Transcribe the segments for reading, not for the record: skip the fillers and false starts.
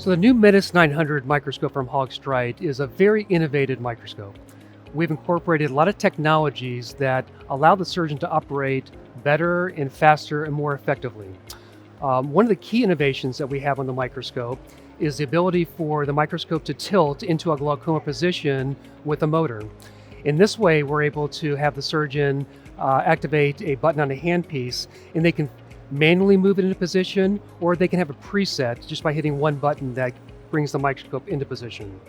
So the new METIS 900 microscope from Haag-Streit is a very innovative microscope. We've incorporated a lot of technologies that allow the surgeon to operate better and faster and more effectively. One of the key innovations that we have on the microscope is the ability for the microscope to tilt into a glaucoma position with a motor. In this way, we're able to have the surgeon activate a button on a handpiece, and they can manually move it into position, or they can have a preset just by hitting one button that brings the microscope into position.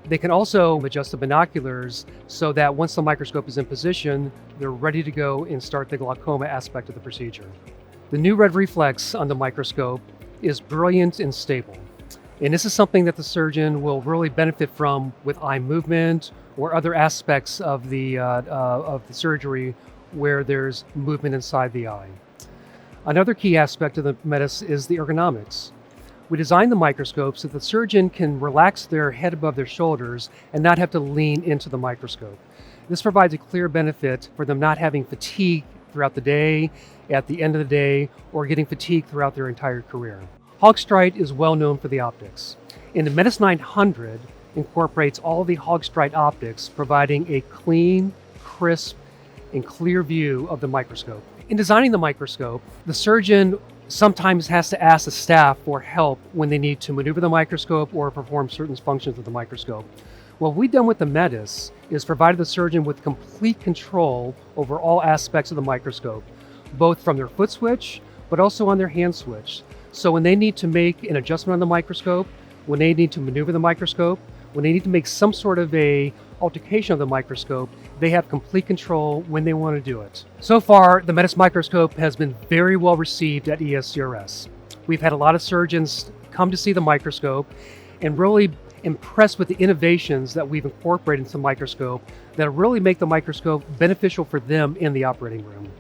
They can also adjust the binoculars so that once the microscope is in position, they're ready to go and start the glaucoma aspect of the procedure. The new red reflex on the microscope is brilliant and stable. And this is something that the surgeon will really benefit from with eye movement or other aspects of the surgery where there's movement inside the eye. Another key aspect of the METIS is the ergonomics. We designed the microscope so the surgeon can relax their head above their shoulders and not have to lean into the microscope. This provides a clear benefit for them not having fatigue throughout the day, at the end of the day, or getting fatigued throughout their entire career. Haag-Streit is well known for the optics, and the METIS 900 incorporates all the Haag-Streit optics, providing a clean, crisp, and clear view of the microscope. In designing the microscope, the surgeon sometimes has to ask the staff for help when they need to maneuver the microscope or perform certain functions of the microscope. What we've done with the METIS is provided the surgeon with complete control over all aspects of the microscope, both from their foot switch, but also on their hand switch. So when they need to make an adjustment on the microscope, when they need to maneuver the microscope, when they need to make some sort of a altercation of the microscope, they have complete control when they want to do it. So far, the METIS microscope has been very well received at ESCRS. We've had a lot of surgeons come to see the microscope and really impressed with the innovations that we've incorporated into the microscope that really make the microscope beneficial for them in the operating room.